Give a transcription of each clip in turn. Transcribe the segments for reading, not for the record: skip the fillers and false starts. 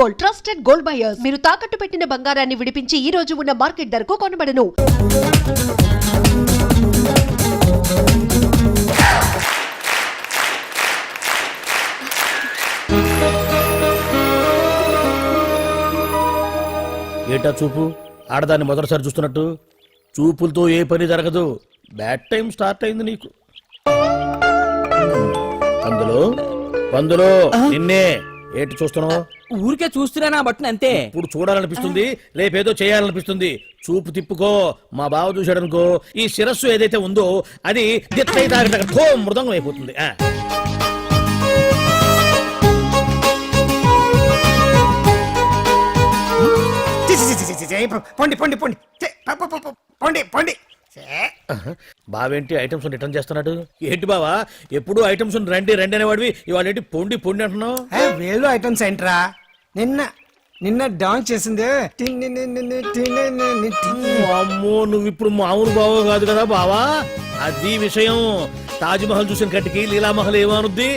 Gold, trusted gold buyers. మీరు తాకట్టు పెట్టిన బంగారాన్ని విడిపించి ఈ రోజు ఉన్న మార్కెట్ ధరకు కొనబడను. ఏటా చూపు ఆడదాన్ని మొదటిసారి చూస్తున్నట్టు. చూపులతో ఏ పని జరగదు. బ్యాడ్ టైం స్టార్ట్ అయింది నీకు. పందులో నిన్నే ఏటి చూస్తున్నావు? ఊరికే చూస్తున్నానా బట్టను అంతే. ఇప్పుడు చూడాలనిపిస్తుంది, రేపేదో చేయాలనిపిస్తుంది. చూపు తిప్పుకో. మా బావ చూశాడనుకో, ఈ శిరస్సు ఏదైతే ఉందో అది మృదంగం అయిపోతుంది. పొండి పొండి పొండి పొండి పొండి. బావేంటి ఐటమ్స్ రిటర్న్ చేస్తున్నాడు? ఏంటి బావా ఎప్పుడు ఐటమ్స్ రండి రండి అనేవాడివి, ఇవాళ ఏంటి పొండి పొండి అంటున్నావు? వేలు ఐటమ్స్ ఏంట్రా? నిన్న డాన్స్ చేసిందే. అమ్మో, నువ్వు ఇప్పుడు మామూలు బావ కాదు కదా బావా. అది విషయం. తాజ్ మహల్ చూసిన కట్టికి లీలామహల్ ఏమనుద్ది?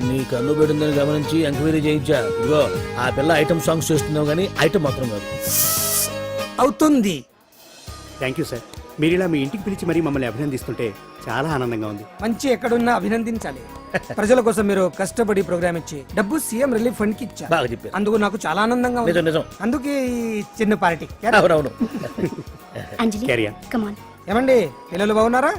నీ కన్ను పెట్టిందని గమనించి ఎంక్వైరీ చేయించా. ఇదిగో ఆ పిల్ల ఐటమ్ సాంగ్స్ చేస్తున్నావు కానీ ఐటమ్ మాత్రం కాదు. అవుతుంది. Thank you sir. మీరు ఇలా మీ ఇంటికి పిలిచి మరీ మమ్మల్ని అభినందిస్తుంటే చాలా ఆనందంగా ఉంది. మంచి ఎక్కడున్నా అభినందించాలి. ప్రజల కోసం మీరు కష్టపడి ప్రోగ్రామ్ ఇచ్చి డబ్బు సీఎం రిలీఫ్ ఫండ్ కి ఇచ్చారు. బాగా చెప్పారు. అందుకు నాకు చాలా ఆనందంగా ఉంది. నిజం నిజం. అందుకే ఈ చిన్న పార్టీ. అవునవును. ఏమండి పిల్లలు బాగున్నారా?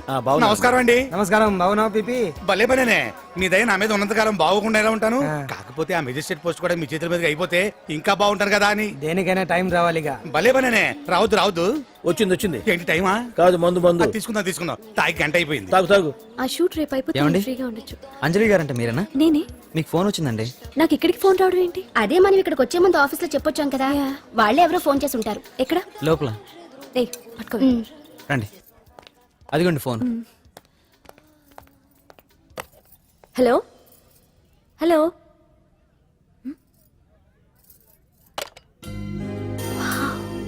నమస్కారం అండి. నమస్కారం. బాగున్నావా పిపి? భలే పనేనే. మీ దయ నా మీద ఉన్నంతకాలం బాగోకుండా ఎలా ఉంటాను. కాకపోతే ఆ మెజిస్ట్రేట్ పోస్ట్ కూడా మీ చేతుల మీద అయిపోతే ఇంకా బాగుంటాను కదా అని. దేనికైనా టైం రావాలిగా. భలే పనేనే. రావద్దు రావద్దు. వచ్చింది వచ్చింది. ఏంటి టైమా? కాదు మందు మందు. తీసుకుందాం. తాగి గంట అయిపోయింది. తాగు తాగు. ఆ షూట్ రేపు అయిపోతే ఫ్రీగా ఉండొచ్చు. అంజలి గారంటే మీరేనా? నేనే. మీకు ఫోన్ వచ్చిందండి. నాకు ఇక్కడికి ఫోన్ రావడం ఏంటి? అదే మనం ఇక్కడికి వచ్చే ముందు ఆఫీస్ లో చెప్పొచ్చాం కదా. వాళ్ళే ఎవరో ఫోన్ చేసి ఉంటారు. ఎక్కడ? లోపల. ఏయ్ పట్టుకో. రండి. అదిగోండి ఫోన్. Hello hello.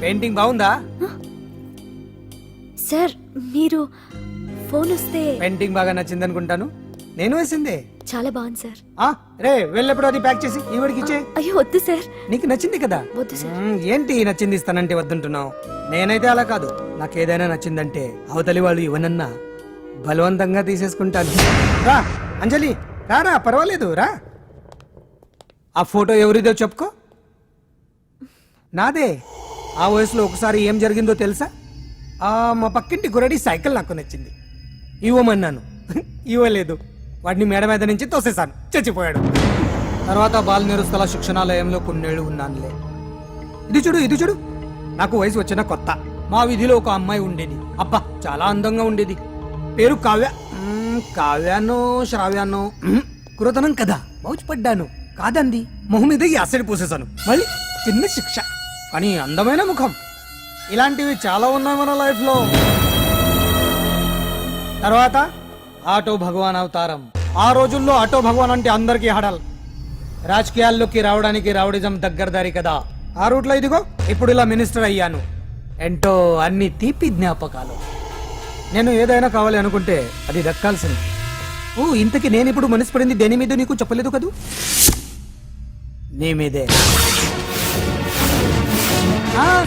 పెయింటింగ్ బాగుందా? సార్ మీరు ఫోన్ వస్తే. పెయింటింగ్ బాగా నచ్చింది అనుకుంటాను. నేను వేసిందే. చాలా బాగుంది సార్. రే వెళ్ళప్పుడు అది ప్యాక్ చేసి ఈవిడికి ఇచ్చే. అయ్యో వద్దు సార్. నీకు నచ్చింది కదా. వద్దు సార్. ఏంటి నచ్చింది ఇస్తానంటే వద్దుంటున్నావు? నేనైతే అలా కాదు. నాకు ఏదైనా నచ్చిందంటే అవతలి వాళ్ళు ఇవ్వనన్నా బలవంతంగా తీసేసుకుంటాను. రా అంజలి రారా, పర్వాలేదు రా. ఆ ఫోటో ఎవరిదో చెప్పుకో. నాదే. ఆ వయసులో ఒకసారి ఏం జరిగిందో తెలుసా? మా పక్కింటి గురడి సైకిల్ నాకు నచ్చింది. ఇవ్వమన్నాను, ఇవ్వలేదు. వాడిని మేడ మీద నుంచి తోసేశాను, చచ్చిపోయాడు. తర్వాత బాల నిరుస్తల శిక్షణాలయంలో కొన్నేళ్లు ఉన్నానులే. ఇది చూడు నాకు వయసు వచ్చిన కొత్త. మా వీధిలో ఒక అమ్మాయి ఉండేది. అబ్బా చాలా అందంగా ఉండేది. పేరు కావ్య. కావ్యానో శ్రావ్యానో కురతనం కదా. మౌచిపడ్డాను. కాదండి, మొహం మీద యాసిడ్ పూసేశాను. మళ్ళీ చిన్న శిక్ష, కానీ అందమైన ముఖం. ఇలాంటివి చాలా ఉన్నాయి మన లైఫ్ లో. తర్వాత ఆటో భగవాన్ అవతారం. ఆ రోజుల్లో ఆటో భగవాన్ అంటే అందరికీ హడల్. రాజకీయాల్లోకి రావడానికి రౌడిజం దగ్గరదారి కదా. ఆ రూట్లో ఇదిగో ఇప్పుడు ఇలా మినిస్టర్ అయ్యాను. ఏంటో అన్ని తీపి జ్ఞాపకాలు. నేను ఏదైనా కావాలి అనుకుంటే అది దక్కాల్సింది. ఇంతకీ నేను ఇప్పుడు మనసు పడింది దేని మీద నీకు చెప్పలేదు కదూ? నీ మీదే.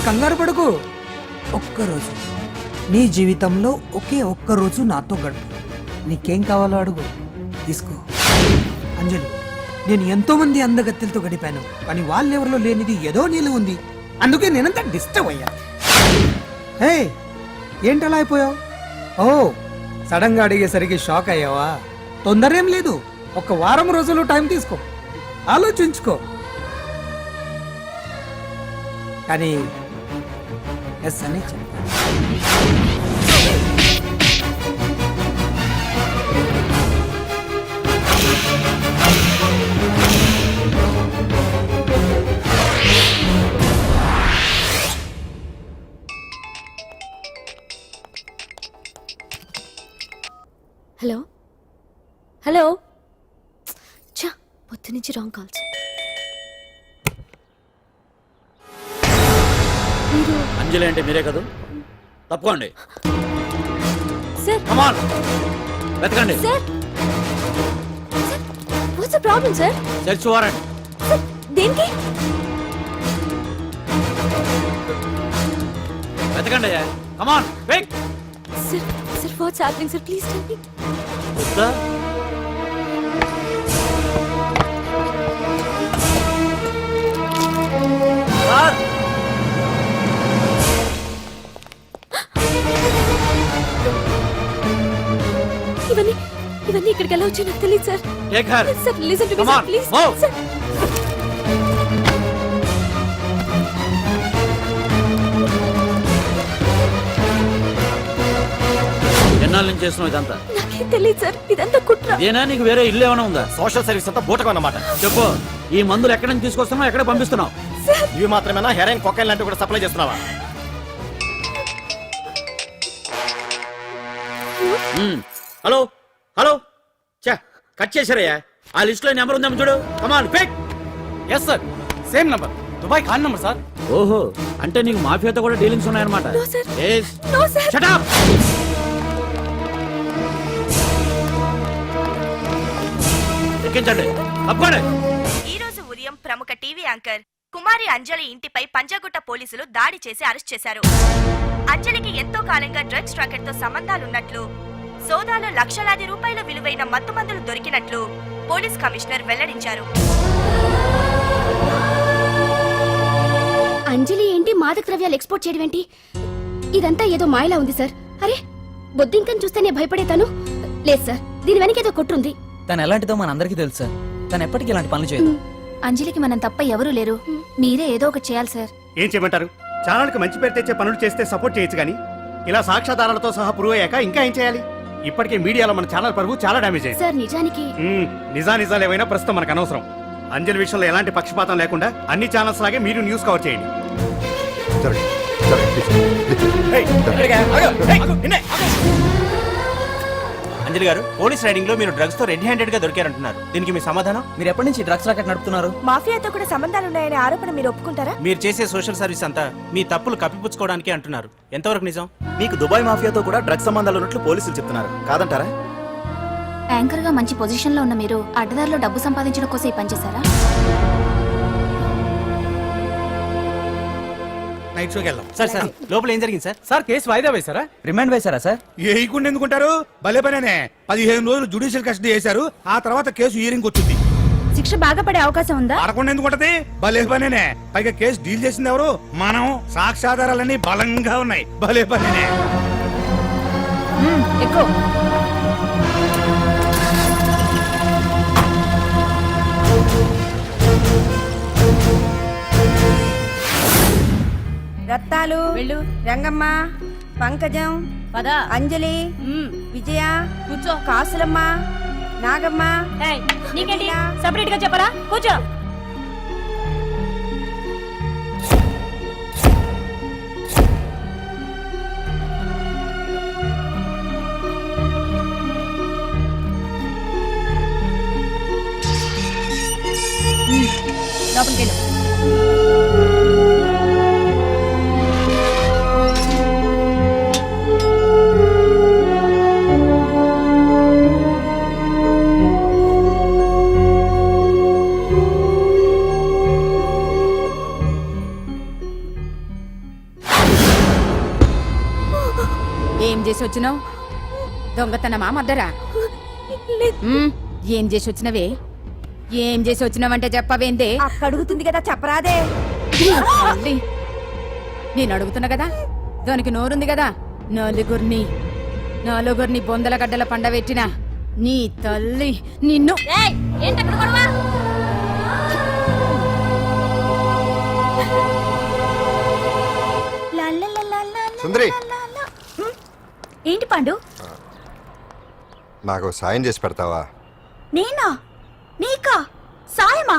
కంగారు పడుకు. ఒక్కరోజు నీ జీవితంలో ఒక్క రోజు నాతో గడుపు. నీకేం కావాలో అడుగు, తీసుకో. అంజలి, నేను ఎంతో మంది అందగత్తెలతో గడిపాను, కానీ వాళ్ళెవరిలో లేనిది ఏదో నీళ్ళు ఉంది. అందుకే నేనంతా డిస్టర్బ్ అయ్యా. హే ఏంటలా అయిపోయావు? సడన్ గా అడిగేసరికి షాక్ అయ్యావా? తొందర ఏం లేదు. 1 వారం రోజులు టైం తీసుకో, ఆలోచించుకో. కానీ ఎస్ అని చెప్పాను. Hello hello. చా పొద్దు నుంచి రాంగ్ కాల్స్. అంజలి అంటే మీరే కదా? తప్పుకోండి సార్. వెతకండి sir. What's the problem sir? Search warrant. దేనికి? వెతకండి come on wait sir sir what's happening sir please tell me. ఇవన్నీ ఇవన్నీ ఇక్కడికి ఎలా వచ్చాయో నాకు తెలియదు సార్. Take her sir listen to me Come sir on, please move. Sir. ఎన్నాళ్ళ నుంచి చేస్తున్నావు ఇదంతా? నాకేం తెలియదు సార్, ఇదంతా కుట్ర. ఇదేనా నీకు వేరే ఇల్లు ఏమైనా ఉందా? సోషల్ సర్వీస్ అంతా బూటకం అన్నమాట. చెప్పు, ఈ మందులు ఎక్కడి నుంచి తీసుకొస్తున్నావు, ఎక్కడ పంపిస్తున్నావు? ఇవి మాత్రమేనా? హెరైన్, కొకైన్ లాంటివి కూడా సప్లై చేస్తున్నావా? హలో హలో చా కట్ చేశారయ్యా. ఆ లిస్ట్ లో నెంబర్ ఉందేమో చూడు. Come on pick. Yes sir, same number, Dubai Khan number sir. ఓహో, అంటే నీకు మాఫియాతో కూడా డీలింగ్స్ ఉన్నాయన్నమాట. No, sir. Yes. No, sir. Shut up. ఎక్కించండి, తప్పండి. ఈ రోజు ఉదయం ప్రముఖ టీవీ యాంకర్ కుమారి అంజలి ఇంటిపై పంజాగుట్ట పోలీసులు దాడి చేసి అరెస్ట్ చేశారు. అంజలికి ఎంతో కాలంగా డ్రగ్స్ రాకెట్ తో సంబంధాలున్నట్లు, సోదాలో లక్షలాది రూపాయల విలువైన మత్తుమందులు దొరికినట్లు పోలీస్ కమిషనర్ వెల్లడించారు. అంజలి ఏంటి మాదక ద్రవ్యాలు ఎక్స్పోర్ట్ చేయడం ఏంటి? ఇదంతా ఏదో మాయలా ఉంది సార్. అరే బొద్దింకని చూస్తేనే భయపడేతాను. లేదు సార్, దీని వెనక ఏదో కొట్టుంది. తను ఎలాంటిదో మనందరికీ తెలుసు సార్. తను ఎప్పటికీ ఇలాంటి పనులు చేయదు. అంజలికి మనం తప్ప ఎవరూ లేరు. మీరే ఏదో ఒకటి చేయాలి సార్. ఏం చేయమంటారు? ఛానల్కి మంచి పేరు తెచ్చే పనులు చేస్తే సపోర్ట్ చేయొచ్చు కానీ ఇలా సాక్ష్యాధారాలతో సహా ప్రూవ్ అయ్యాక ఇంకా ఏం చేయాలి? ఇప్పటికే మీడియాలో మన ఛానల్ పరువు చాలా డ్యామేజ్ అయింది. సార్ నిజానికి నిజాలు ఏమైనా ప్రస్తుతం మనకు అనవసరం. అంజలి విషయంలో ఎలాంటి పక్షపాతం లేకుండా అన్ని ఛానల్స్ లాగే మీరు న్యూస్ కవర్ చేయండి. అంజలి గారు, పోలీస్ రైడింగ్ లో మీరు డ్రగ్స్ తో రెడ్ హ్యాండెడ్ గా దొరికారంటున్నారు. దీనికి మీ సమాధానం? మీరు ఎప్పటి నుంచి డ్రగ్స్ రాకెట్ నడుపుతున్నారు? మాఫియాతో కూడా సంబంధాలున్నాయనే ఆరోపణ మీరు ఒప్పుకుంటారా? మీరు చేసే సోషల్ సర్వీస్ అంతా మీ తప్పులు కప్పిపుచ్చుకోవడానికి అంటున్నారు. ఎంతవరకు నిజం? మీకు దుబాయ్ మాఫియాతో కూడా డ్రగ్స్ సంబంధాలు ఉన్నట్లు పోలీసులు చెప్తున్నారు, కాదంటారా? యాంకర్ గా మంచి పొజిషన్ లో ఉన్న మీరు అడ్డదారిలో డబ్బు సంపాదించడం కోసం ఈ పని చేశారా? నైట్ షోకి వెళ్దాం. సార్ సార్, లోపల ఏం జరిగింది సార్? సార్ కేసు వాయిదా వేశారా? రిమాండ్ వేశారా సార్? ఏయకుండా ఎందుకుంటారు? భలే పనేనే. 15 రోజులు జుడిషియల్ కస్టడీ చేశారు. ఆ తర్వాత కేసు హియరింగ్ వచ్చింది. శిక్ష బాగా పడే అవకాశం ఉందా? ఆడకుండా ఎందుకుంటది? భలే పనేనే. పైగా కేసు డీల్ చేసింది ఎవరు? మనం. సాక్ష్యాధారాలన్నీ బలంగా ఉన్నాయి. భలే పనేనే. ఎక్కువ రత్నాలు, రంగమ్మ, పంకజం, అంజలి, విజయ, కూర్చో, కాసులమ్మ, నాగమ్మ. నీకేంటి సపరేట్ గా చెప్పరా? కూర్చో. లోపలికి వెళ్ళు. ఏం చేసి వచ్చినావు? దొంగతనమా మద్దరా? ఏం చేసి వచ్చినవే? ఏం చేసి వచ్చినావంటే చెప్పవేందే? అడుగుతుంది కదా, చెప్పరాదే. నేను అడుగుతున్నా కదా, దానికి నోరుంది కదా. నలుగురిని బొందల గడ్డల పండబెట్టిన నీ తల్లి నిన్ను. సుందరి, ఏంటి పాండు? నాకు సాయం చేసి పెడతావా? నేనా? నీకా సాయమా?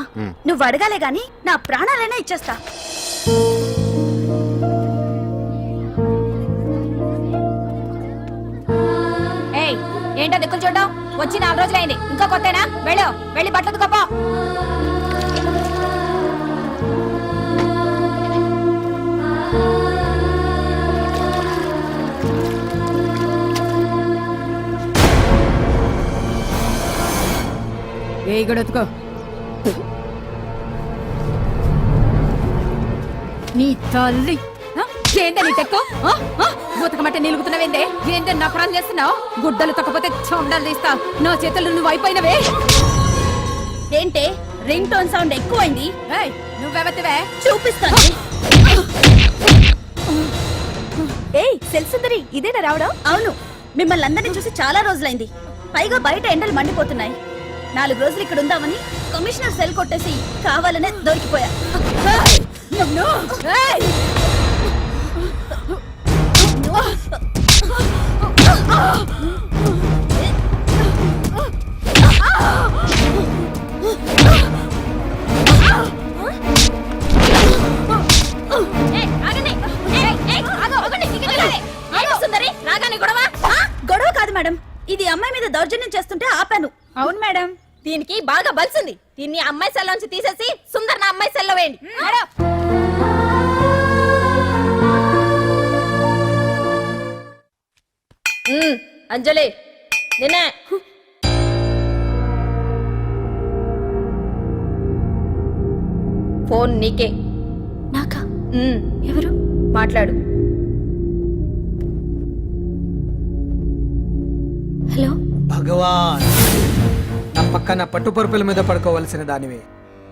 నువ్వు అడగాలే గాని నా ప్రాణాలైనా ఇచ్చేస్తా. ఏయ్, ఏంటో దిక్కులు చూడడం? వచ్చి 4 రోజులైంది, ఇంకా కొత్తేనా? వెళ్ళి బట్టలు కప్ప. గొడవతుకో. నీ తల్లి ఏంటని టెక్కు ఉతకమంటే నిలుగుతున్నావేందే ఏంటే నఫరం చేస్తున్నావు గుడ్డలు తొక్కపోతే చొండాలు తీస్తా నా చేతులు నువ్వు అయిపోయినవే ఏంటే రింగ్ టోన్ సౌండ్ ఎక్కువైంది. నువ్వెవతివే చూపిస్తాను. ఏయ్ సెల్సుందరి, ఇదేనా రావడం? అవును, మిమ్మల్ని అందరినీ చూసి చాలా రోజులైంది. పైగా బయట ఎండలు మండిపోతున్నాయి. 4 రోజులు ఇక్కడ ఉందామని కమిషనర్ సెల్ కొట్టేసి కావాలనే దొరికిపోయా. గొడవ కాదు మేడం, ఇది అమ్మాయి మీద దౌర్జన్యం చేస్తుంటే ఆపాను. అవును మేడం, దీనికి బాగా బలిసింది. దీన్ని అమ్మాయి సెల్ నుంచి తీసేసి సుందర్ నా అమ్మాయి సెల్లో వేయండి. అంజలి నిన్నే. ఫోన్ నీకే. నాకా? ఎవరు? మాట్లాడు. హలో భగవాన్, నా పక్కన పట్టుపరుపుల మీద పడుకోవలసిన దానివే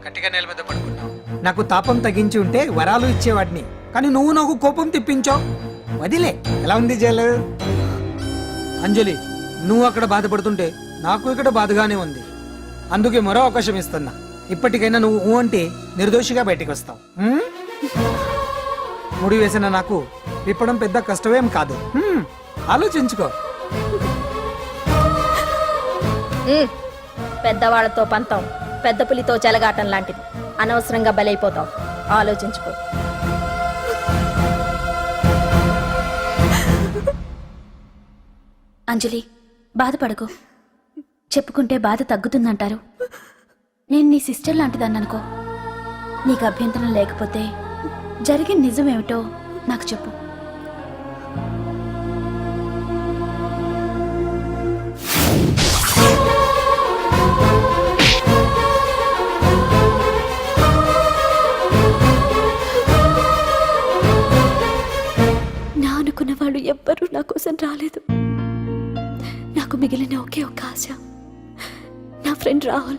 గట్టిగా నేల మీద పడుకున్నావు. నాకు తాపం తగ్గించి ఉంటే వరాలు ఇచ్చేవాడిని, కానీ నువ్వు నాకు కోపం తెప్పించావు. వదిలే. ఎలా ఉంది జైలు? అంజలి, నువ్వు అక్కడ బాధపడుతుంటే నాకు ఇక్కడ బాధగానే ఉంది. అందుకే మరో అవకాశం ఇస్తున్నా. ఇప్పటికైనా నువ్వు ఊ అంటే నిర్దోషిగా బయటికి వస్తావు. ముడి వేసిన నాకు విప్పడం పెద్ద కష్టమేం కాదు. ఆలోచించుకో. పెద్దవాళ్లతో పంతం పెద్ద పులితో చెలగాటం లాంటిది. అనవసరంగా బలైపోతావు. ఆలోచించుకో. అంజలి, బాధపడకు. చెప్పుకుంటే బాధ తగ్గుతుందంటారు. నేను నీ సిస్టర్ లాంటిదాన్ని అనుకో. నీకు అభ్యంతరం లేకపోతే జరిగిన నిజమేమిటో నాకు చెప్పు. నా అనుకున్న వాళ్ళు ఎవ్వరూ నా కోసం రాలేదు. నాకు మిగిలిన ఒకే ఒక్క ఆశ నా ఫ్రెండ్ రాహుల్.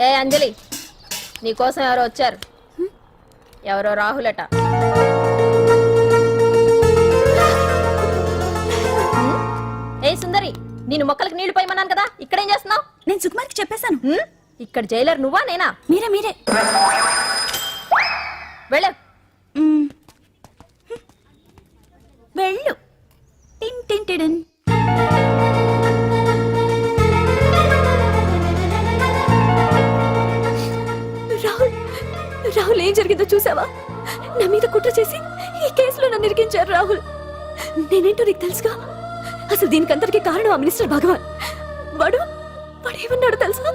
ఏ అంజలి, నీకోసం ఎవరో వచ్చారు. ఎవరో రాహుల్ అట. ఏ సుందరి, నేను మొక్కలకు నీళ్లు పోయమన్నాను కదా, ఇక్కడేం చేస్తున్నావు? నేను సుకుమార్కి చెప్పేశాను. ఇక్కడ జైలర్ నువ్వా నేనా? మీరే వెళ్ళ. వెళ్ళు. టిన్ టిన్ టిడిన్. రాహుల్ ఏం జరిగిందో చూసావా? నా మీద కుట్ర చేసి ఈ కేసులో నన్ను ఇరికించారు రాహుల్. నేనేంటో నీకు తెలుసుగా. అసలు దీనికంతటికి కారణం ఆ మినిస్టర్ భగవాన్. వాడు ఏమన్నాడు తెలుసా?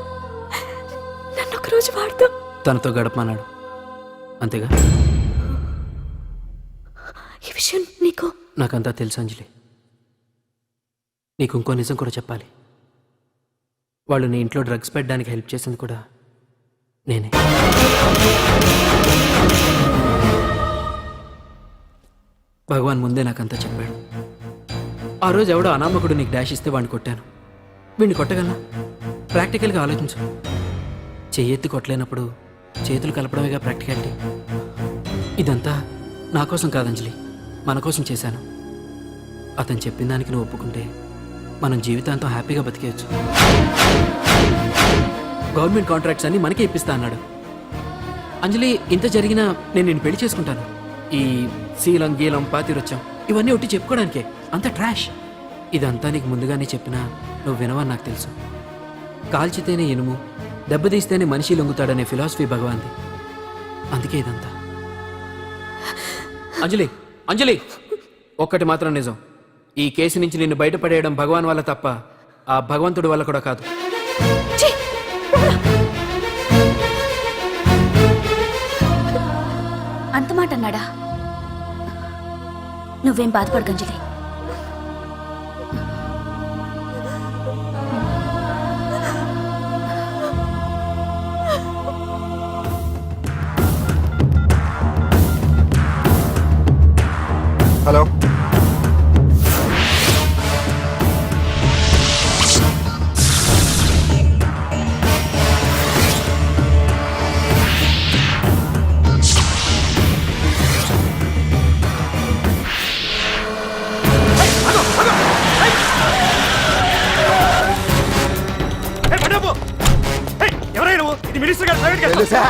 నన్ను ఒకరోజు వాడుతూ తనతో గడపమన్నాడు, అంతేగా? ఈ విషయం నీకు? నాకంతా తెలుసు అంజలి. నీకు ఇంకో నిజం కూడా చెప్పాలి. వాళ్ళు నీ ఇంట్లో డ్రగ్స్ పెట్టడానికి హెల్ప్ చేసింది కూడా నేనే. భగవాన్ ముందే నాకంతా చెప్పాడు. ఆ రోజు ఎవడో అనామకుడు నీకు డాష్ ఇస్తే వాడిని కొట్టాను. వీడిని కొట్టగలనా? ప్రాక్టికల్గా ఆలోచించు. చెయ్యెత్తి కొట్టలేనప్పుడు చేతులు కలపడమేగా ప్రాక్టికాలిటీ. ఇదంతా నా కోసం కాదంజలి, మన కోసం చేశాను. అతను చెప్పిన దానికి నువ్వు ఒప్పుకుంటే మనం జీవితాంతం హ్యాపీగా బతికేయచ్చు. గవర్నమెంట్ కాంట్రాక్ట్స్ అన్ని మనకే ఇప్పిస్తా అన్నాడు. అంజలి, ఇంత జరిగినా నేను నిన్ను పెళ్లి చేసుకుంటాను. ఈ శీలం గీలం పాతిరొచ్చాం ఇవన్నీ ఒట్టి చెప్పుకోవడానికే. అంత ట్రాష్. ఇదంతా నీకు ముందుగానే చెప్పినా నువ్వు వినవని నాకు తెలుసు. కాల్చితేనే ఇనుము, దెబ్బతీస్తేనే మనిషి లొంగుతాడనే ఫిలాసఫీ భగవాన్ది. అందుకే ఇదంతా. అంజలి, అంజలి, ఒక్కటి మాత్రం నిజం. ఈ కేసు నుంచి నిన్ను బయటపడేయడం భగవాన్ వల్ల తప్ప ఆ భగవంతుడి వల్ల కూడా కాదు. అంత మాట అన్నాడా? నువ్వేం బాధపడకు అంజలి. తెలుసా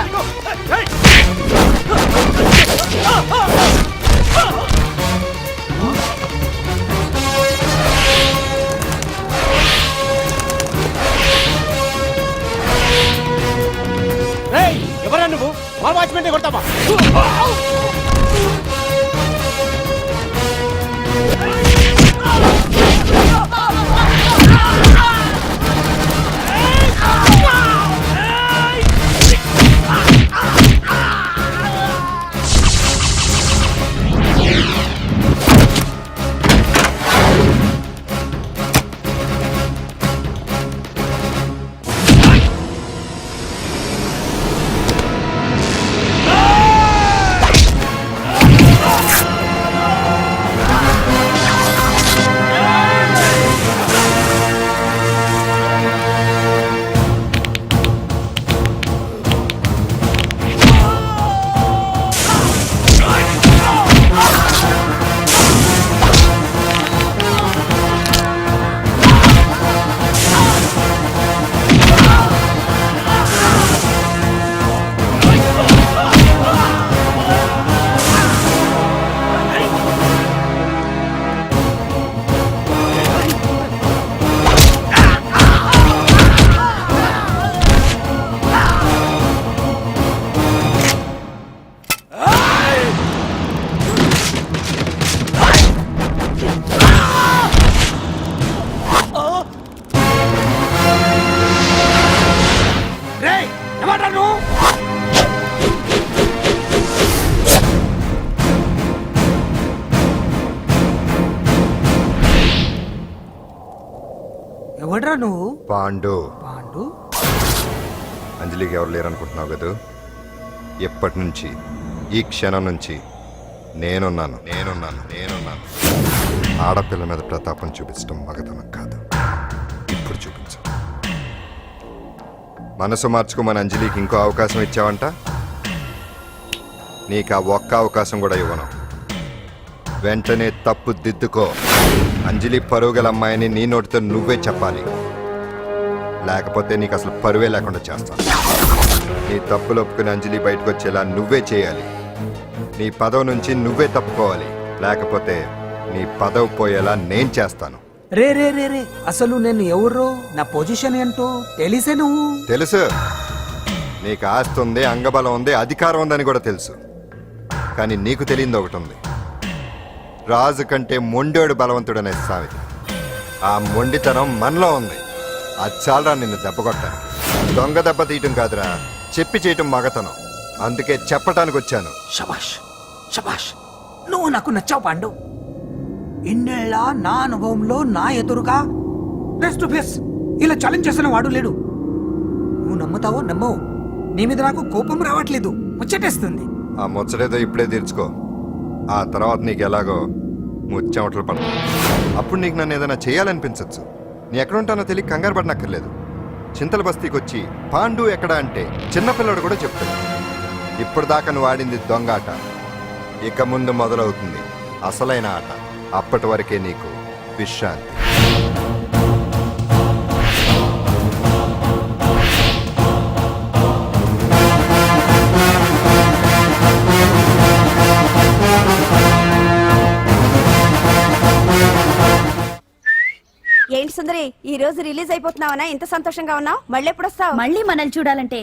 ఎవరా నువ్వు మా వాచ్మెన్ కొడతావా ఎవడ్రా నువ్వు? పాండు. పాండు? అంజలికి ఎవరు లేరనుకుంటున్నావు కదా? ఎప్పటి నుంచి, ఈ క్షణం నుంచి నేనున్నాను. ఆడపిల్ల మీద ప్రతాపం చూపించడం మగతనం కాదు. ఇప్పుడు చూపించు. మనసు మార్చుకోమని అంజలికి ఇంకో అవకాశం ఇచ్చావంట. నీకు ఆ ఒక్క అవకాశం కూడా ఇవ్వను. వెంటనే తప్పు దిద్దుకో. అంజలి పరువు గల అమ్మాయిని నీ నోటితో నువ్వే చెప్పాలి. లేకపోతే నీకు అసలు పరువే లేకుండా చేస్తాను. నీ తప్పులు ఒప్పుకుని అంజలి బయటకు వచ్చేలా నువ్వే చేయాలి. నీ పదవి నుంచి నువ్వే తప్పుకోవాలి. లేకపోతే నీ పదవి పోయేలా నేను చేస్తాను. రే రే రే రే అసలు నేను ఎవరో, నా పొజిషన్ ఏంటో తెలిసే నువ్వు. తెలుసు. నీకు ఆస్తి ఉంది, అంగబలం ఉంది, అధికారం ఉందని కూడా తెలుసు. కానీ నీకు తెలియంది ఒకటి ఉంది. రాజు కంటే మొండోడు బలవంతుడనే సామెత. ఆ మొండితనం మనలో ఉంది. అది చాలరా నిన్ను దెబ్బకొట్టాను. దొంగ దెబ్బ తీయటం కాదురా, చెప్పి చేయటం మగతనం. అందుకే చెప్పటానికి వచ్చాను. శబాష్ శబాష్, నువ్వు నాకు నచ్చావు పాండు. ఇన్నేళ్ళ నా అనుభవంలో నా ఎదురుగా ఫేస్ టు ఫేస్ ఇలా ఛాలెంజ్ చేసిన వాడు లేడు. నువ్వు నమ్ముతావో నమ్మవు, నీ మీద నాకు కోపం రావట్లేదు, ముచ్చటేస్తుంది. ఆ ముచ్చటేదో ఇప్పుడే తీర్చుకో. ఆ తర్వాత నీకు ఎలాగో ముచ్చెమటలు పడతాయి. అప్పుడు నీకు నన్ను ఏదైనా చేయాలనిపించచ్చు. నీ ఎక్కడుంటానో తెలియ కంగారు పడనక్కర్లేదు. చింతల బస్తీకి వచ్చి పాండు ఎక్కడ అంటే చిన్నపిల్లడు కూడా చెప్తాడు. ఇప్పుడు దాకా నువ్వు ఆడింది దొంగ ఆట. ఇక ముందు మొదలవుతుంది అసలైన ఆట. అప్పటి వరకే నీకు విశ్రాంతి. ఏంటి సుందరి, ఈ రోజు రిలీజ్ అయిపోతున్నావనా? ఇంత సంతోషంగా ఉన్నావు? మళ్ళీ ఎప్పుడు వస్తావు? మళ్ళీ మనల్ని చూడాలంటే